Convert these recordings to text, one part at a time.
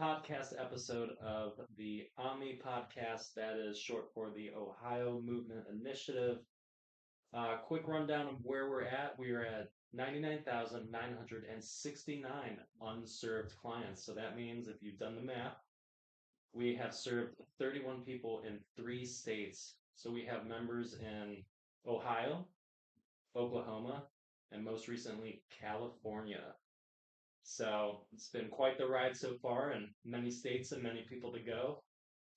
podcast episode of the OMI Podcast, that is short for the Ohio Movement Initiative. Quick rundown of where we're at. We are at 99,969 unserved clients. So that means if you've done the math, we have served 31 people in 3 states. So we have members in Ohio, Oklahoma, and most recently, California. So it's been quite the ride so far, and many states and many people to go.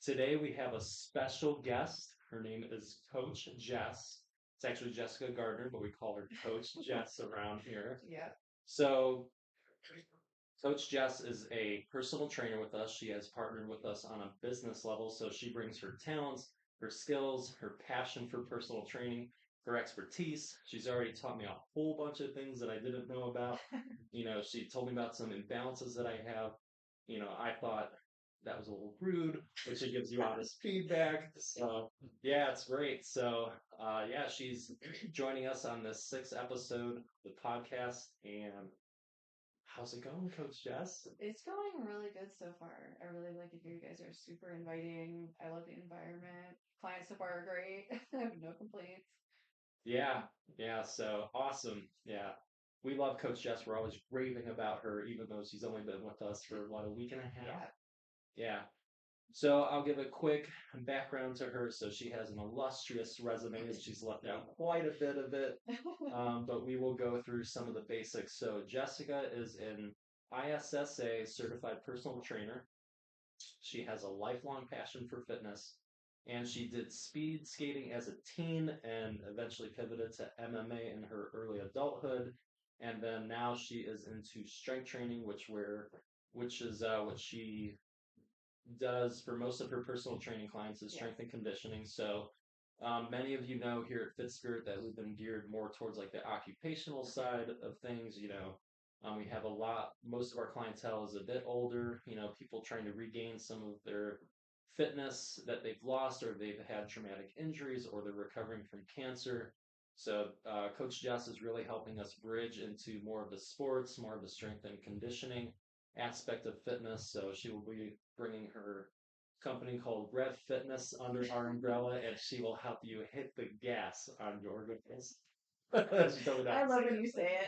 Today we have a special guest. Her name is Coach Jess. It's actually Jessica Gardner, but we call her Coach Jess around here. Yeah. So Coach Jess is a personal trainer with us. She has partnered with us on a business level, so she brings her talents, her skills, her passion for personal training, her expertise. She's already taught me a whole bunch of things that I didn't know about. She told me about some imbalances that I have. I thought that was a little rude, but she gives you honest feedback. So, yeah, it's great. So, yeah, she's joining us on this 6th episode of the podcast. And how's it going, Coach Jess? It's going really good so far. I really like it here. You guys are super inviting. I love the environment. Clients so far are great. I have no complaints. Yeah, yeah, so awesome. Yeah. We love Coach Jess. We're always raving about her, even though she's only been with us for what, a week and a half? Yeah. So I'll give a quick background to her. So she has an illustrious resume, and she's left out quite a bit of it. But we will go through some of the basics. So Jessica is an ISSA certified personal trainer. She has a lifelong passion for fitness, and she did speed skating as a teen and eventually pivoted to MMA in her early adulthood. And then now she is into strength training, which is what she does for most of her personal training clients is strength and conditioning. So many of you know here at Fit Spirit that we've been geared more towards like the occupational side of things. We have most of our clientele is a bit older, people trying to regain some of their fitness that they've lost, or they've had traumatic injuries, or they're recovering from cancer. So Coach Jess is really helping us bridge into more of the sports, more of the strength and conditioning aspect of fitness. So she will be bringing her company called Rev Fitness under our umbrella, and she will help you hit the gas on your goals. She told me that. I love when you say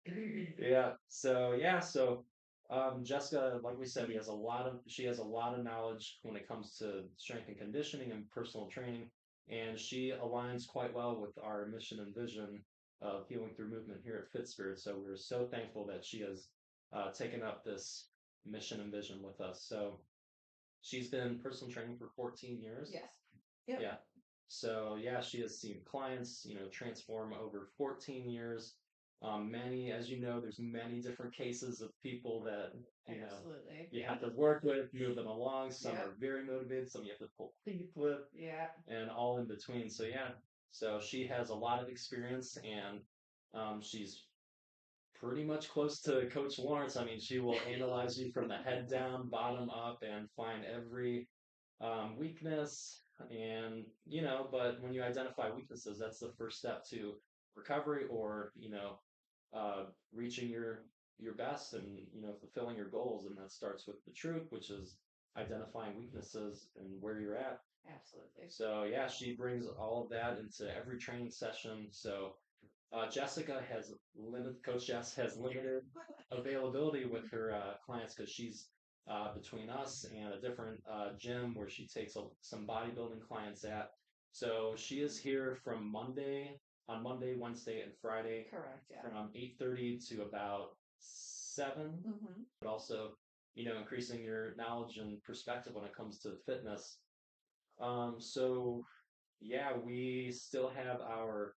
it. Yeah. So Jessica, like we said, she has a lot of knowledge when it comes to strength and conditioning and personal training, and she aligns quite well with our mission and vision of healing through movement here at Fit Spirit. So we're so thankful that she has taken up this mission and vision with us. So she's been personal training for 14 years. Yes. Yep. Yeah. So yeah, she has seen clients, transform over 14 years. As you know, there's many different cases of people that Absolutely. you have to work with, move them along. Some Yep. are very motivated, some you have to pull teeth with, Yeah. and all in between. So yeah, so she has a lot of experience, and she's pretty much close to Coach Lawrence. I mean, she will analyze you from the head down, bottom up, and find every weakness. And, but when you identify weaknesses, that's the first step to recovery, or, reaching your best, and, fulfilling your goals. And that starts with the truth, which is identifying weaknesses and where you're at. Absolutely. So, yeah, she brings all of that into every training session. So, Coach Jess has limited availability with her clients, because she's between us and a different gym where she takes some bodybuilding clients at. So she is here on Monday, Wednesday, and Friday. Correct. Yeah. From 8:30 to about 7. Mm-hmm. But also, increasing your knowledge and perspective when it comes to fitness. So yeah, we still have our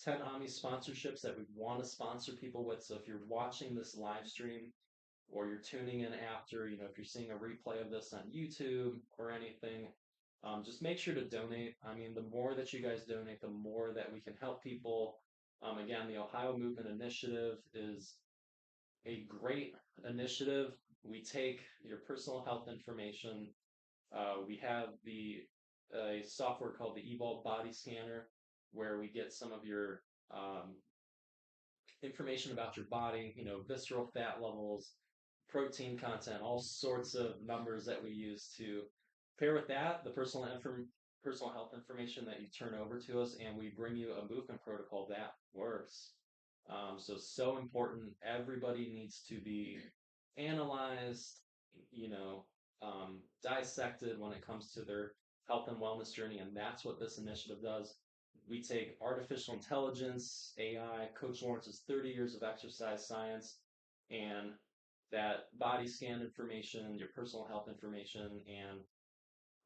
10 OMI sponsorships that we want to sponsor people with. So if you're watching this live stream, or you're tuning in after, if you're seeing a replay of this on YouTube or anything, just make sure to donate. I mean, the more that you guys donate, the more that we can help people. Again, the Ohio Movement Initiative is a great initiative. We take your personal health information. We have a software called the Evolve Body Scanner, where we get some of your information about your body, visceral fat levels, protein content, all sorts of numbers that we use to pair with that, the personal health information that you turn over to us, and we bring you a movement protocol that works. So important. Everybody needs to be analyzed, dissected when it comes to their health and wellness journey, and that's what this initiative does. We take artificial intelligence, AI, Coach Lawrence's 30 years of exercise science, and that body scan information, your personal health information, and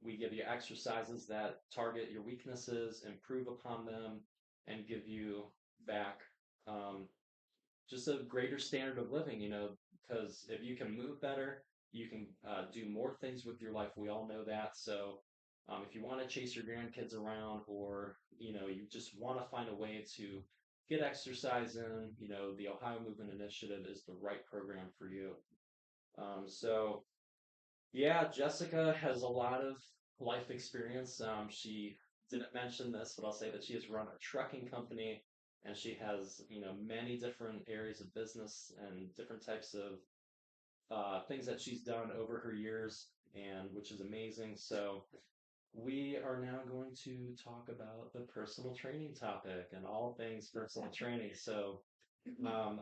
we give you exercises that target your weaknesses, improve upon them, and give you back um, just a greater standard of living, because if you can move better, you can do more things with your life. We all know that. So if you want to chase your grandkids around or, you just want to find a way to get exercise in, the Ohio Movement Initiative is the right program for you. So yeah, Jessica has a lot of life experience. She didn't mention this, but I'll say that she has run a trucking company and she has, many different areas of business and different types of things that she's done over her years, and which is amazing. So we are now going to talk about the personal training topic and all things personal training. So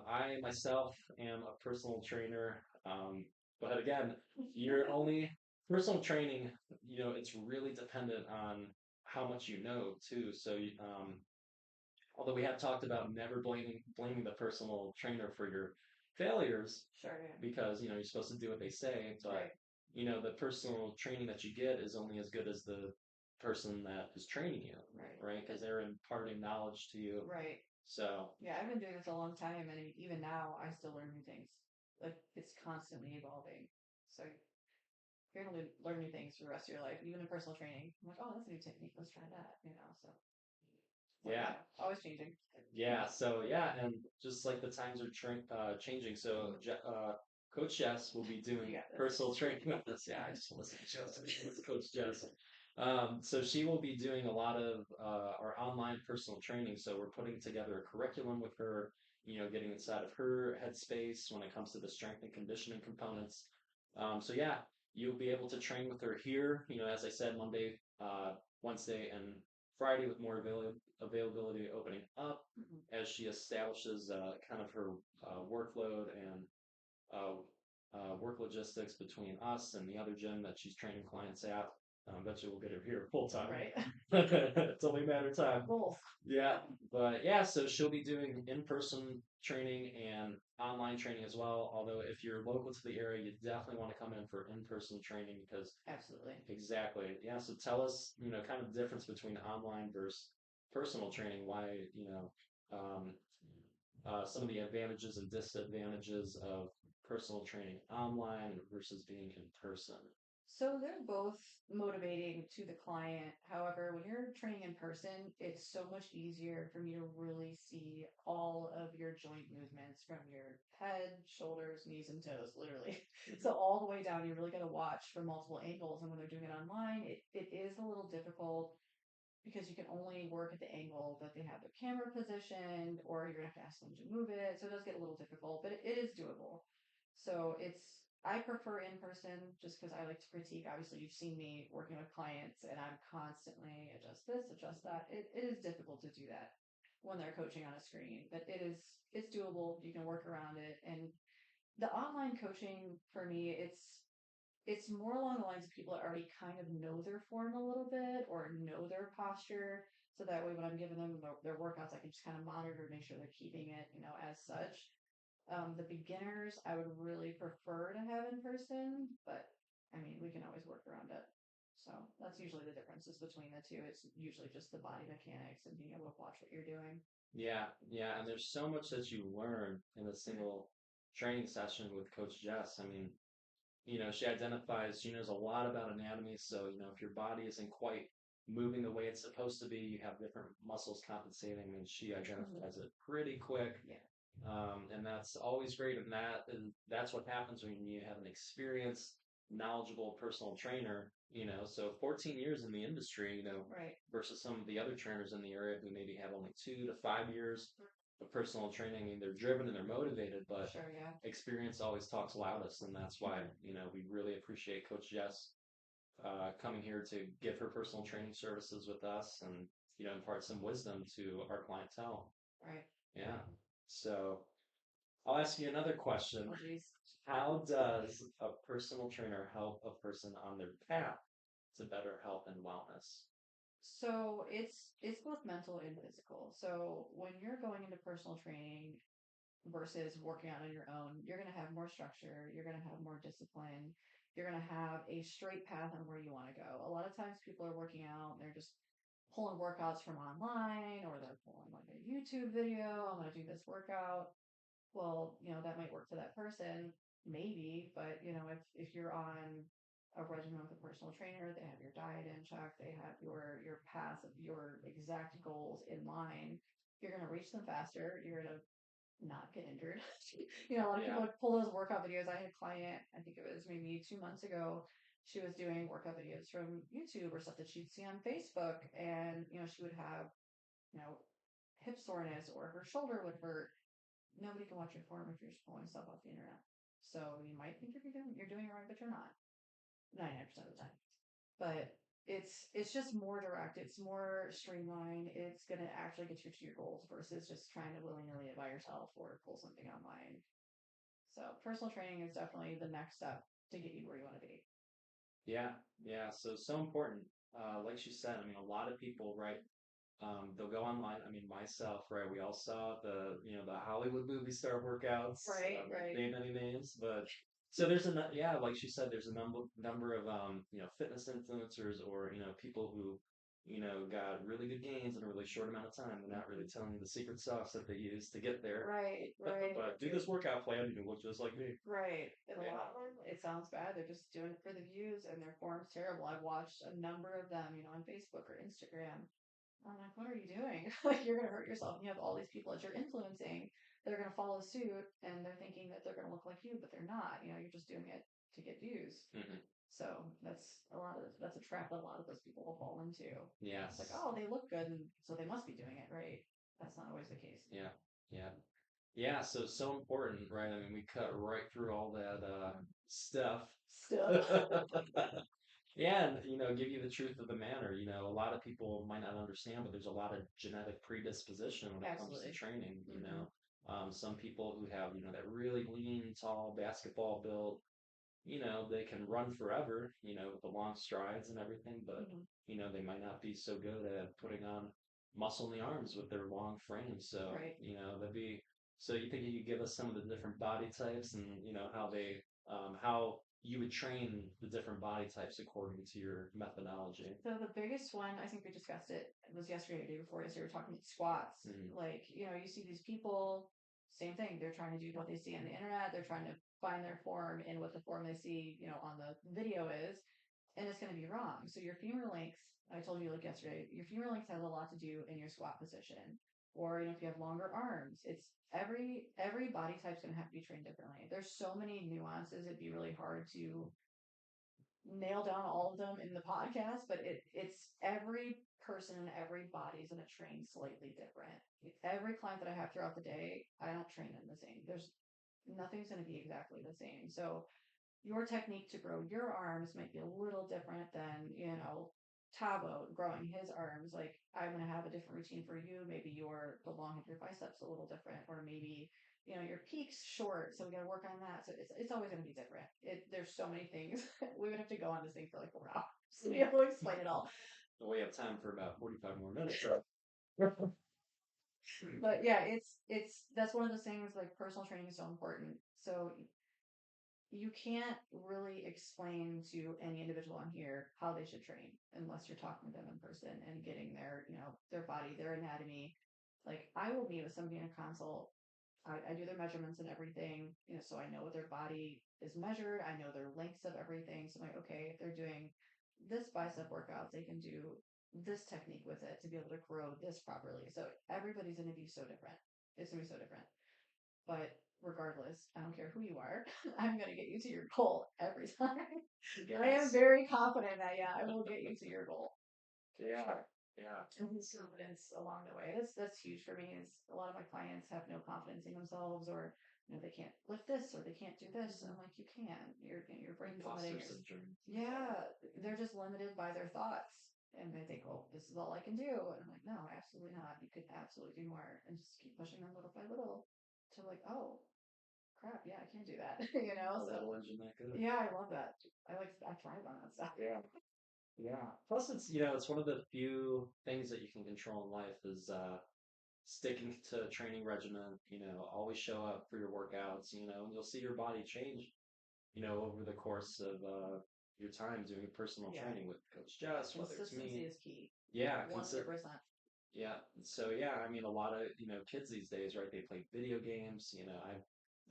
I myself am a personal trainer. But again, you're only personal training, it's really dependent on how much you know too. So, although we have talked about never blaming the personal trainer for your failures, Sure, yeah. because you're supposed to do what they say, but Right. the personal training that you get is only as good as the person that is training you, right? Because they're imparting knowledge to you. Right. So Yeah, I've been doing this a long time, and even now, I still learn new things. Like, it's constantly evolving. So you're gonna learn new things for the rest of your life, even in personal training. I'm like, oh, that's a new technique. Let's try that. So yeah, always changing. yeah. So yeah, and just like the times are changing. So Coach Jess will be doing personal training with us. Yeah, I just listen to Coach Jess. So she will be doing a lot of our online personal training. So we're putting together a curriculum with her, getting inside of her headspace when it comes to the strength and conditioning components. So yeah, you'll be able to train with her here, as I said, Monday, Wednesday, and Friday with more availability opening up as she establishes kind of her workload and work logistics between us and the other gym that she's training clients at. Eventually we'll get her here full time. Right. It's only a matter of time. Both. Yeah. But yeah, so she'll be doing in-person training and online training as well. Although if you're local to the area, you definitely want to come in for in-person training because Absolutely. exactly. Yeah. So tell us, kind of the difference between online versus personal training, why, some of the advantages and disadvantages of personal training online versus being in person. So they're both motivating to the client. However, when you're training in person, it's so much easier for me to really see all of your joint movements from your head, shoulders, knees, and toes, literally. So all the way down, you really got to watch from multiple angles. And when they're doing it online, it is a little difficult because you can only work at the angle that they have their camera positioned, or you're gonna have to ask them to move it. So it does get a little difficult, but it is doable. So I prefer in person just because I like to critique. Obviously, you've seen me working with clients, and I'm constantly adjust this, adjust that. It is difficult to do that when they're coaching on a screen, but it's doable. You can work around it, and the online coaching for me, it's more along the lines of people that already kind of know their form a little bit or know their posture. So that way, when I'm giving them their workouts, I can just kind of monitor, make sure they're keeping it, as such. The beginners, I would really prefer to have in person, but I mean, we can always work around it. So that's usually the differences between the two. It's usually just the body mechanics and being able to watch what you're doing. Yeah, yeah, and there's so much that you learn in a single training session with Coach Jess. I mean, she knows a lot about anatomy. So, if your body isn't quite moving the way it's supposed to be, you have different muscles compensating, and she identifies it pretty quick. Yeah. And that's always great. And that's what happens when you have an experienced, knowledgeable personal trainer. So 14 years in the industry, Right. versus some of the other trainers in the area who maybe have only 2 to 5 years. the personal training. I mean, they're driven and they're motivated, but Sure, yeah. experience always talks loudest, and that's why Mhm. we really appreciate Coach Jess coming here to give her personal training services with us, and impart some wisdom to our clientele. Right. Yeah. So I'll ask you another question. Oh, geez. How does a personal trainer help a person on their path to better health and wellness? So it's both mental and physical. So when you're going into personal training versus working out on your own, you're going to have more structure, you're going to have more discipline, you're going to have a straight path on where you want to go. A lot of times people are working out and they're just pulling workouts from online, or they're pulling like a YouTube video. I'm going to do this workout. Well, that might work for that person, maybe, but if you're on a regimen with a personal trainer, they have your diet in check, they have your path, your exact goals in line, you're going to reach them faster, you're going to not get injured. A lot of people Yeah. would pull those workout videos. I had a client, I think it was maybe 2 months ago. She was doing workout videos from YouTube or stuff that she'd see on Facebook. And, she would have, you know, hip soreness or her shoulder would hurt. Nobody can watch your form if you're just pulling stuff off the internet. So you might think you're doing it right, but you're not 99% of the time. But it's just more direct. It's more streamlined. It's gonna actually get you to your goals versus just trying to willy nilly it by yourself or pull something online. So personal training is definitely the next step to get you where you want to be. Yeah, yeah. So important. Like she said, I mean, a lot of people, right? They'll go online. I mean, myself, right? We all saw the Hollywood movie star workouts. Right, I won't right. name any names, but so there's yeah, like she said, there's a number of fitness influencers, or people who got really good gains in a really short amount of time. They're not really Mhm. telling you the secret sauce that they use to get there. Right, right, But do this workout plan, you can look just like me. right. And a Yeah. lot of them, it sounds bad. They're just doing it for the views and their form's terrible. I've watched a number of them, on Facebook or Instagram. I'm like, what are you doing? Like, you're going to hurt yourself. And you have all these people that you're influencing that are going to follow suit and they're thinking that they're going to look like you, but they're not. You're just doing it to get views. Hmm. So that's a trap that a lot of those people will fall into. It's like, Yes. oh, they look good, and so they must be doing it right. That's not always the case. Yeah. Yeah. Yeah, so important, right? I mean, we cut right through all that stuff. Stuff. Yeah, and give you the truth of the matter. A lot of people might not understand, but there's a lot of genetic predisposition when it comes to Absolutely. training. Hmm. Some people who have that really lean, tall basketball build, they can run forever, with the long strides and everything, but Hmm. they might not be so good at putting on muscle in the arms with their long frames. So, Right. that'd be so you think you could give us some of the different body types, and how you would train the different body types according to your methodology. So the biggest one, I think we discussed it was yesterday or the day before yesterday. We were talking about squats. Mm, Like, you see these people, same thing. They're trying to do what they see on the internet. They're trying to find their form in what the form they see, on the video is, and it's going to be wrong. So your femur length, I told you like yesterday, your femur length has a lot to do in your squat position. Or, if you have longer arms, it's every body type's going to have to be trained differently. There's so many nuances. It'd be really hard to nail down all of them in the podcast, but it's every person and every body is going to train slightly different. Every client that I have throughout the day, I don't train them the same. There's nothing's going to be exactly the same. So your technique to grow your arms might be a little different than, Tavo growing his arms. Like, I'm going to have a different routine for you. Maybe the long of your biceps a little different, or maybe, your peak's short. So we got to work on that. So it's always going to be different. There's so many things. We would have to go on this thing for like 4 hours to be able to explain it all. we have time for about 45 more minutes. But yeah, that's one of those things, like personal training is so important. So you can't really explain to any individual on here how they should train unless you're talking to them in person and getting their body, their anatomy. Like, I will meet with somebody in a consult. I do their measurements and everything, so I know what their body is measured. I know their lengths of everything. So I'm like, okay, if they're doing this bicep workout, they can do this technique with it to be able to grow this properly. So everybody's going to be so different. It's going to be so different. But regardless, I don't care who you are, I'm going to get you to your goal every time. I am Yes. very confident that, yeah, I will get you to your goal. Yeah. Yeah. confidence along the way. That's huge for me. Is a lot of my clients have no confidence in themselves, or they can't lift this or they can't do this. And I'm like, you can. Your brain's limiting. Imposter syndrome. Yeah, they're just limited by their thoughts, and they think, oh, this is all I can do. And I'm like, no, absolutely not. You could absolutely do more, and just keep pushing them little by little to like, oh, crap, yeah, I can do that. A So little engine that good. yeah, I love that. I thrive on that stuff. Yeah. Yeah. Plus, it's it's one of the few things that you can control in life is sticking to a training regimen. Always show up for your workouts. And you'll see your body change. Over the course of your time doing personal Yeah, training with Coach Jess, whether it's consistency me. is key. Yeah, 100%. yeah. So yeah, I mean, a lot of kids these days, right? They play video games.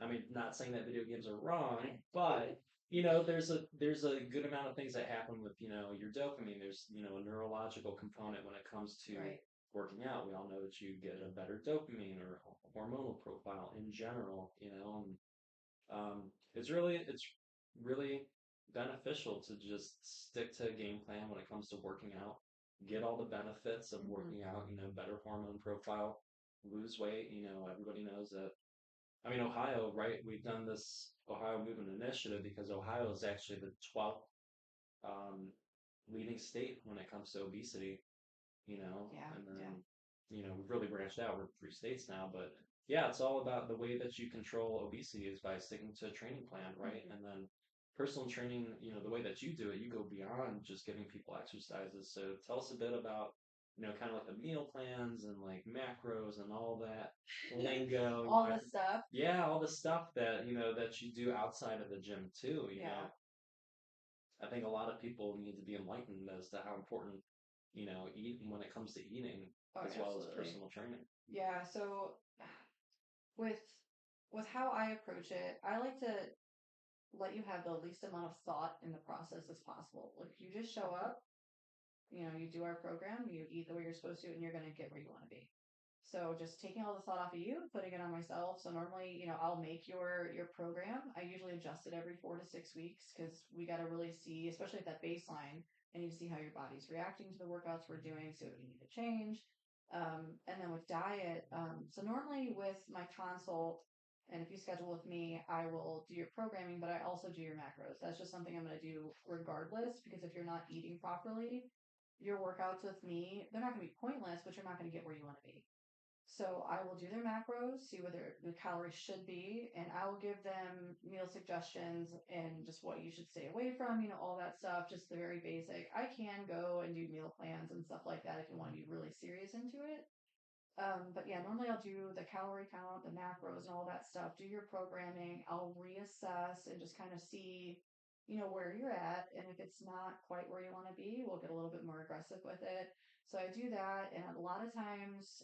I mean, not saying that video games are wrong, but there's a good amount of things that happen with your dopamine. There's a neurological component when it comes to Right. working out. We all know that you get a better dopamine or hormonal profile in general. And it's really beneficial to just stick to a game plan when it comes to working out. Get all the benefits of Hmm. working out. Better hormone profile, lose weight. Everybody knows that. I mean, Ohio, right? We've done this Ohio Movement Initiative because Ohio is actually the 12th um, leading state when it comes to obesity. Yeah, And yeah. then we've really branched out. We're 3 states now, but yeah, it's all about the way that you control obesity is by sticking to a training plan, right? Hmm. And then personal training, the way that you do it, you go beyond just giving people exercises. So tell us a bit about kind of like the meal plans and like macros and all that lingo. All this stuff. Yeah, all the stuff that that you do outside of the gym too. Yeah. I think a lot of people need to be enlightened as to how important eat when it comes to eating Oh, as well as absolutely. personal training. Yeah. So with with how I approach it, I like to let you have the least amount of thought in the process as possible. Like you just show up, you do our program, you eat the way you're supposed to, and you're gonna get where you want to be. So just taking all the thought off of you, putting it on myself. So normally, I'll make your program. I usually adjust it every 4 to 6 weeks because we got to really see, especially at that baseline, I need to see how your body's reacting to the workouts we're doing, see what we need to change. And then with diet, so normally with my consult, and if you schedule with me, I will do your programming, but I also do your macros. That's just something I'm going to do regardless because if you're not eating properly, your workouts with me, they're not going to be pointless, but you're not going to get where you want to be. So I will do their macros, see where the calories should be, and I will give them meal suggestions and just what you should stay away from, all that stuff, just the very basic. I can go and do meal plans and stuff like that if you want to be really serious into it. But yeah, normally I'll do the calorie count, the macros, and all that stuff. Do your programming. I'll reassess and just kind of see, where you're at. And if it's not quite where you want to be, we'll get a little bit more aggressive with it. So I do that. And a lot of times,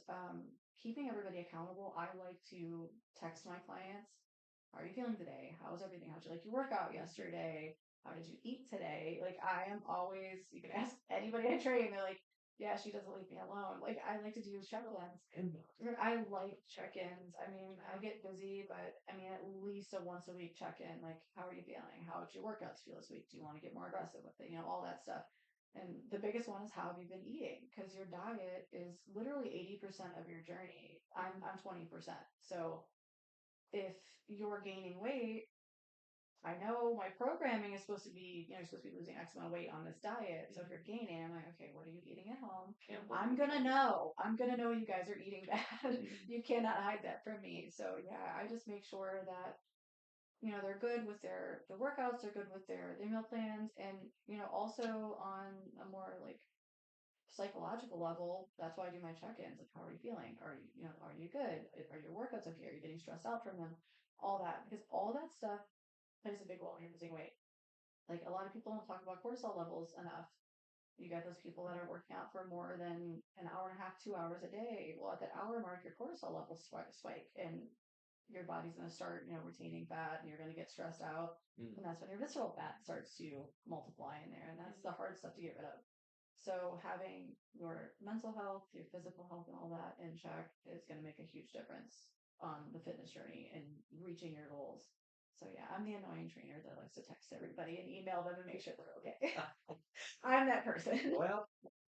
keeping everybody accountable, I like to text my clients. How are you feeling today? How's everything? How'd you like your workout yesterday? How did you eat today? Like I am always, you can ask anybody I train, they're like, yeah, she doesn't leave me alone. Like I like to do check-ins. I like check-ins. I mean, I get busy, but I mean, at least a once a week check-in. Like, how are you feeling? How did your workouts feel this week? Do you want to get more aggressive with it? All that stuff. And the biggest one is how have you been eating? Because your diet is literally 80% of your journey. I'm 20%. So if you're gaining weight, I know my programming is supposed to be, you're supposed to be losing X amount of weight on this diet. So if you're gaining, I'm like, okay, what are you eating at home? I'm gonna know. I'm gonna know you guys are eating bad. You cannot hide that from me. So yeah, I just make sure that they're good with their workouts, they're good with their meal plans, and also on a more like psychological level, that's why I do my check-ins. Like, how are you feeling? Are you good? Are your workouts okay? Are you getting stressed out from them? All that, because all that stuff plays a big role in losing weight. Like a lot of people don't talk about cortisol levels enough. You got those people that are working out for more than an hour and a half, 2 hours a day. Well, at that hour mark, your cortisol levels spike, and your body's going to start, retaining fat, and you're going to get stressed out. Mm. And that's when your visceral fat starts to multiply in there, and that's the hard stuff to get rid of. So having your mental health, your physical health, and all that in check is going to make a huge difference on the fitness journey and reaching your goals. So yeah, I'm the annoying trainer that likes to text everybody and email them and make sure they're okay. I'm that person. Well,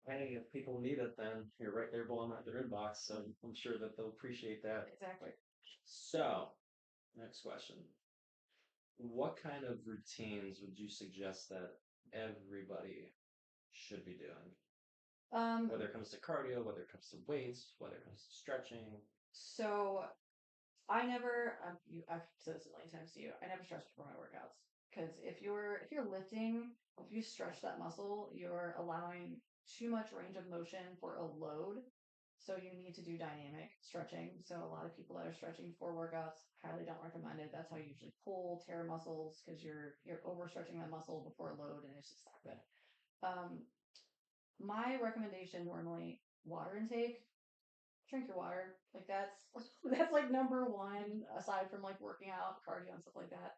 Hey, if people need it, then you're right there blowing out their inbox. So I'm sure that they'll appreciate that. Exactly. So, next question. What kind of routines would you suggest that everybody should be doing? Um, Whether it comes to cardio, whether it comes to weights, whether it comes to stretching. so I've said this a million times to you. I never stretch before my workouts because if you're lifting, if you stretch that muscle, you're allowing too much range of motion for a load. So you need to do dynamic stretching. So a lot of people that are stretching before workouts highly don't recommend it. That's how you usually pull, tear muscles because you're overstretching that muscle before a load, and it's just not good. Um, my recommendation normally water intake. Drink your water. Like that's like number one aside from like working out, cardio and stuff like that.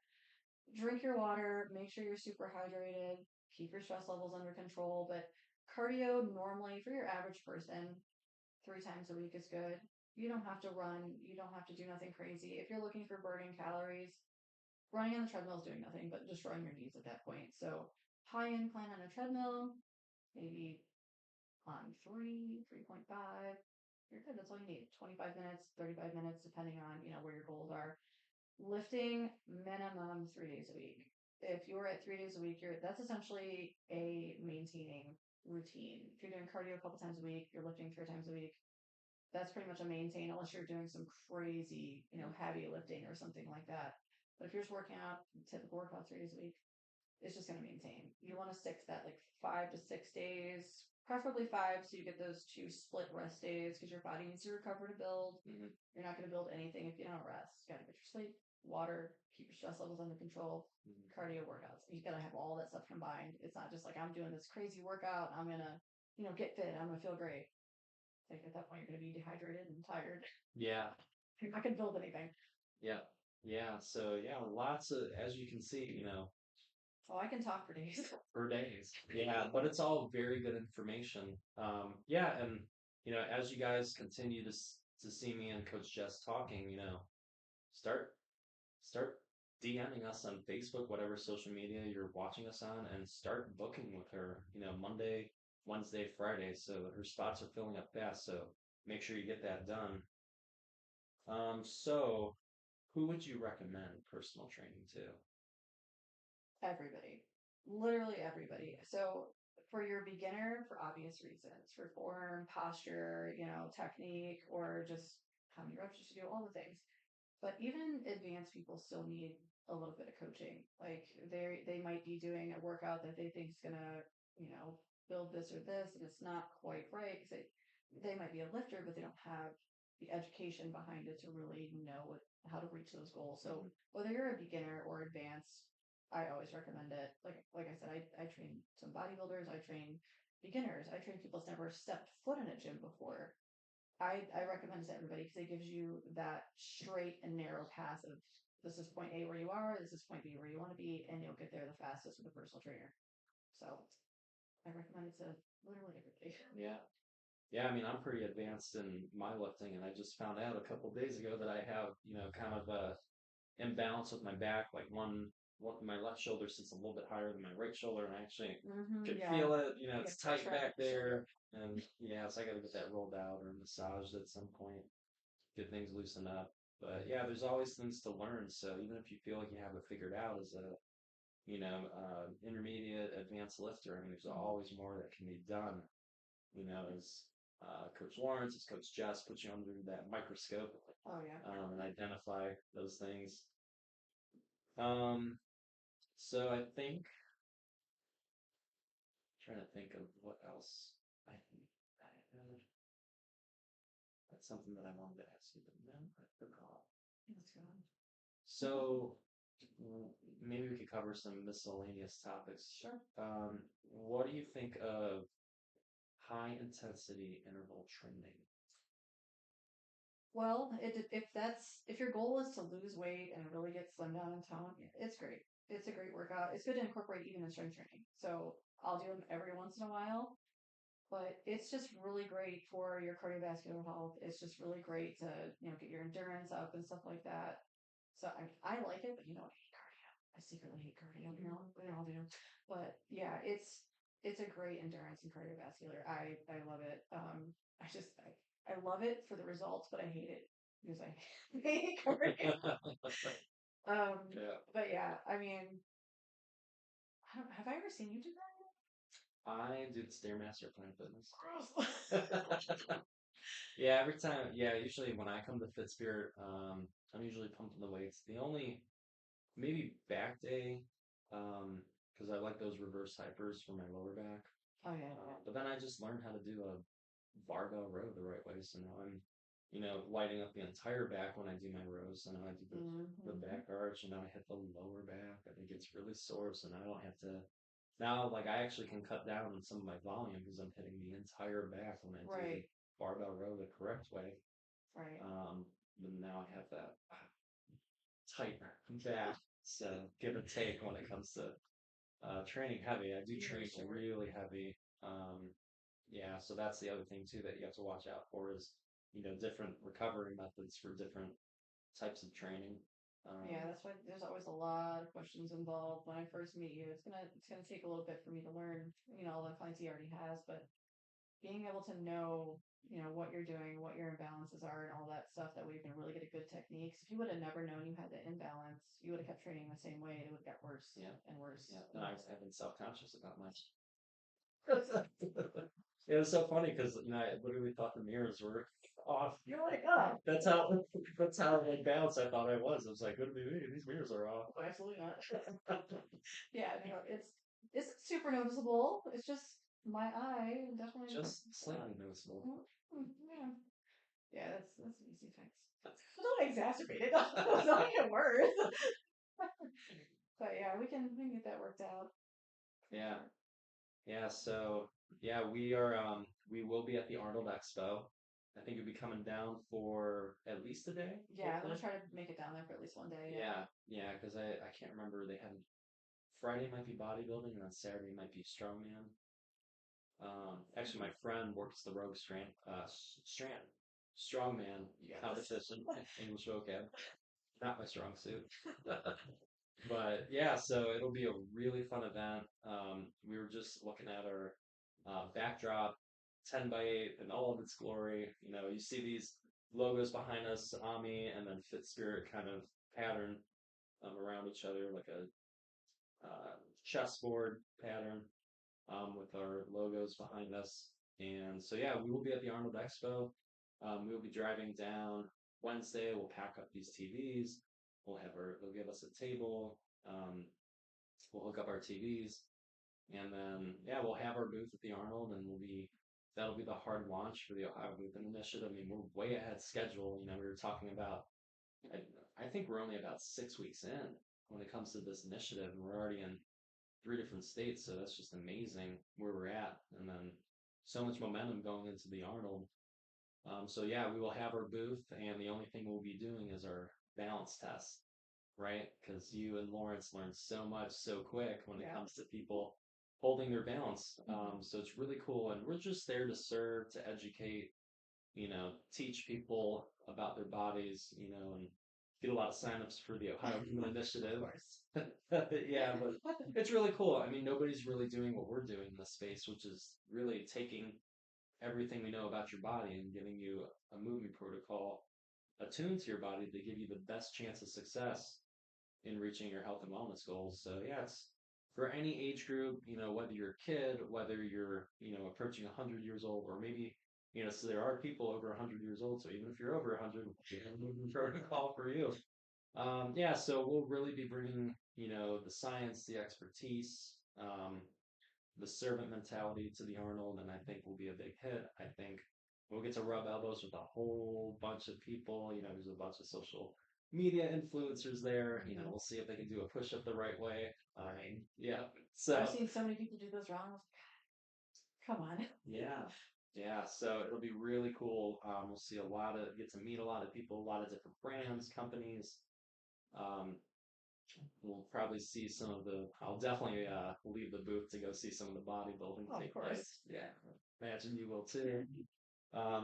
Drink your water, make sure you're super hydrated, keep your stress levels under control, but cardio normally for your average person 3 times a week is good. You don't have to run, you don't have to do nothing crazy. If you're looking for burning calories, running on the treadmill is doing nothing but destroying your knees at that point. So high incline on a treadmill, maybe on 3.5. You're good. That's all you need. 25 minutes, 35 minutes, depending on, where your goals are. Lifting minimum 3 days a week. If you're at 3 days a week, that's essentially a maintaining routine. If you're doing cardio a couple times a week, you're lifting 3 times a week. That's pretty much a maintain unless you're doing some crazy, heavy lifting or something like that. But if you're just working out, typical workout 3 days a week, it's just going to maintain. You want to stick to that like 5 to 6 days, preferably five, so you get those two split rest days because your body needs to recover to build. You're not going to build anything if you don't rest. You got to get your sleep, water, keep your stress levels under control, cardio workouts. You got to have all that stuff combined. It's not just like I'm doing this crazy workout. I'm going to, get fit. I'm going to feel great. Like at that point, you're going to be dehydrated and tired. Yeah. You're not going to build anything. Yeah. Yeah. So yeah, lots of, as you can see, Oh, I can talk for days. for days. Yeah, but it's all very good information. Yeah, and as you guys continue to see me and Coach Jess talking, start start DMing us on Facebook, whatever social media you're watching us on, and start booking with her. Monday, Wednesday, Friday. So her spots are filling up fast. So make sure you get that done. So who would you recommend personal training to? Everybody, literally everybody. So for your beginner, for obvious reasons, for form, posture, technique, or just how many reps you should do, all the things. But even advanced people still need a little bit of coaching. Like they might be doing a workout that they think is gonna, build this or this, and it's not quite right because they might be a lifter, but they don't have the education behind it to really know how to reach those goals. So whether you're a beginner or advanced, I always recommend it. Like I said, I train some bodybuilders, I train beginners, I train people that's never stepped foot in a gym before. I recommend it to everybody because it gives you that straight and narrow path of this is point A where you are, this is point B where you want to be, and you'll get there the fastest with a personal trainer. So I recommend it to literally everybody. Yeah. Yeah, I mean, I'm pretty advanced in my lifting, and I just found out a couple days ago that I have, kind of a imbalance with my back. Like one my left shoulder sits a little bit higher than my right shoulder, and I actually could Yeah. feel it. It's Yeah, tight back there, and yeah, so I got to get that rolled out or massaged at some point, get things loosened up. But yeah, there's always things to learn. So even if you feel like you have it figured out as a intermediate, advanced lifter, I mean, there's always more that can be done. As Coach Lawrence, as Coach Jess put you under that microscope, Oh yeah. and identify those things. Um, so I think, trying to think of what else I think I had. That's something that I wanted to ask you, but then I forgot. That's good. So maybe we could cover some miscellaneous topics. Sure. What do you think of high intensity interval training? Well, if your goal is to lose weight and really get slim down and tone, it's great. It's a great workout. It's good to incorporate even in strength training. So I'll do them every once in a while, but it's just really great for your cardiovascular health. It's just really great to get your endurance up and stuff like that. So I like it, but I hate cardio. I secretly hate cardio. We all do. But yeah, it's a great endurance and cardiovascular. I love it. I love it for the results, but I hate it because I hate cardio. Yeah. But yeah, I mean, have I ever seen you do I do the Stairmaster Planet Fitness. that? Yeah, every time. Yeah, usually when I come to Fit Spirit, I'm usually pumping the weights. The only maybe back day, because I like those reverse hypers for my lower back. Oh yeah, But then I just learned how to do a barbell row the right way. So now I'm, lighting up the entire back when I do my rows. So now I do the mm-hmm. back arch, and now I hit the lower back. I think it's really sore, so now I don't have to. Now, like I actually can cut down on some of my volume because I'm hitting the entire back when I do the Right, barbell row the correct way. right. But now I have that tight back. So give and take when it comes to training heavy. I do For train sure. really heavy. Yeah, so that's the other thing too that you have to watch out for is, different recovery methods for different types of training. Yeah, Um, that's why there's always a lot of questions involved when I first meet you. It's gonna take a little bit for me to learn, all the clients he already has, but being able to know, what you're doing, what your imbalances are, and all that stuff, that way you can really get a good techniques. If you would have never known you had the imbalance, you would have kept training the same way. It would get worse yeah, and worse yeah. and And worse. I've been self-conscious about my. It was so funny because I literally thought the mirrors were off. You're like, oh, That's how like balanced I thought I was. I was like, "Good to me. These mirrors are off." oh, absolutely not. Yeah, no, it's super noticeable. It's just my eye definitely. Just slightly noticeable. Yeah, yeah, that's an easy fix. But don't exacerbate it. Don't make it worse. But yeah, we can get that worked out for Yeah. sure. Yeah, so yeah, we will be at the Arnold Expo. I think you'll be coming down for at least a day, Yeah, I'm hopefully. gonna try to make it down there for at least one day. Yeah. Yeah, because I can't remember they had Friday might be bodybuilding and then Saturday might be strongman. Actually, my friend works the Rogue Strand strongman You got this. competition, English vocab, not my strong suit. But yeah, so it'll be a really fun event. We were just looking at our backdrop, 10 by 8 in all of its glory. You see these logos behind us, OMI and then Fit Spirit kind of pattern around each other, like a chessboard pattern with our logos behind us. And so, yeah, we will be at the Arnold Expo. We will be driving down Wednesday. We'll pack up these TVs. They'll give us a table. We'll hook up our TVs, and then yeah, we'll have our booth at the Arnold, and that'll be the hard launch for the Ohio Booth Initiative. I mean, we're way ahead schedule. We were talking about. I think we're only about 6 weeks in when it comes to this initiative, and we're already in 3 different states. So that's just amazing where we're at, and then so much momentum going into the Arnold. So yeah, we will have our booth, and the only thing we'll be doing is our balance test, right? Because you and Lawrence learned so much so quick when it Yeah. comes to people holding their balance. Mhm. So it's really cool, and we're just there to serve, to educate, teach people about their bodies, and get a lot of signups for the Ohio Human Of Initiative. course. Yeah, but it's really cool. I mean, nobody's really doing what we're doing in this space, which is really taking everything we know about your body and giving you a movement protocol attuned to your body to give you the best chance of success in reaching your health and wellness goals. So yeah, it's for any age group, whether you're a kid, whether you're, approaching 100 years old, or maybe, so there are people over 100 years old. So even if you're over 100, we have a movement protocol for you. Yeah, so we'll really be bringing, the science, the expertise, the servant mentality to the Arnold, and I think will be a big hit. I think we'll get to rub elbows with a whole bunch of people. There's a bunch of social media influencers there. We'll see if they can do a push up the right way. Yeah. I've So seen so many people do those wrong. I was like, come on. yeah, yeah. So it'll be really cool. We'll see get to meet a lot of people, a lot of different brands, companies. Um, we'll probably see some of the. I'll definitely leave the booth to go see some of the bodybuilding Of take course. place. Yeah, imagine you will too.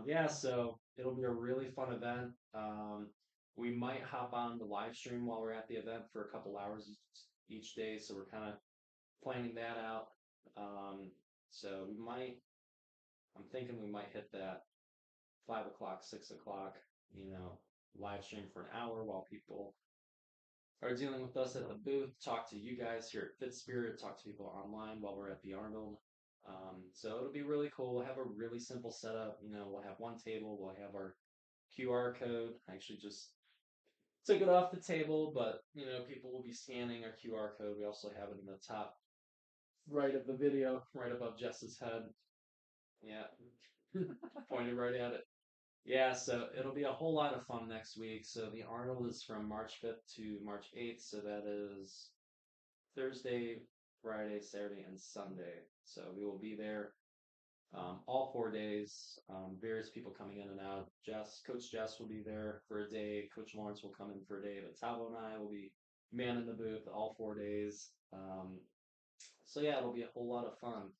Yeah, so it'll be a really fun event. We might hop on the live stream while we're at the event for a couple hours each day, so we're kind of planning that out. Um, So I'm thinking we might hit that 5 o'clock, 6 o'clock, live stream for an hour while people are dealing with us at the booth, talk to you guys here at Fit Spirit, talk to people online while we're at the Arnold. So it'll be really cool. We'll have a really simple setup. We'll have one table, we'll have our QR code. I actually just took it off the table, but people will be scanning our QR code. We also have it in the top right of the video, right above Jess's head. Yeah, pointed right at it. Yeah, so it'll be a whole lot of fun next week. So the Arnold is from March 5th to March 8th. So that is Thursday, Friday, Saturday, and Sunday. So we will be there all 4 days. Various people coming in and out. Coach Jess will be there for a day. Coach Lawrence will come in for a day. But Tavo and I will be manning the booth all 4 days. So yeah, it'll be a whole lot of fun.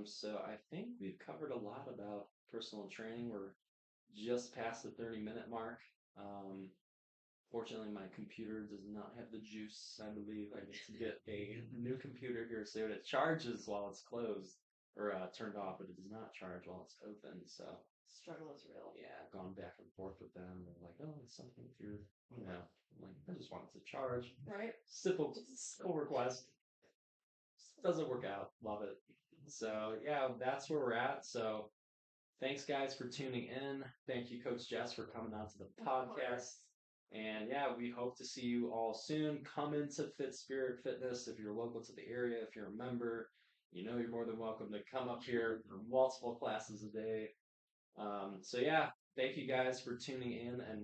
So I think we've covered a lot about personal training. We're just past the 30-minute mark. Um, Fortunately, my computer does not have the juice. I believe I need to get a new computer here so that it charges while it's closed or turned off, but it does not charge while it's open. So Struggle is real. yeah, I've gone back and forth with them. They're like, "Oh, it's something with your, I'm like, I just want it to charge." Right? Simple request. Doesn't work out. Love it. So yeah, that's where we're at. So thanks, guys, for tuning in. Thank you, Coach Jess, for coming on to the podcast. And yeah, we hope to see you all soon. Come into Fit Spirit Fitness if you're local to the area. If you're a member, you're more than welcome to come up here for multiple classes a day. So yeah, thank you guys for tuning in, and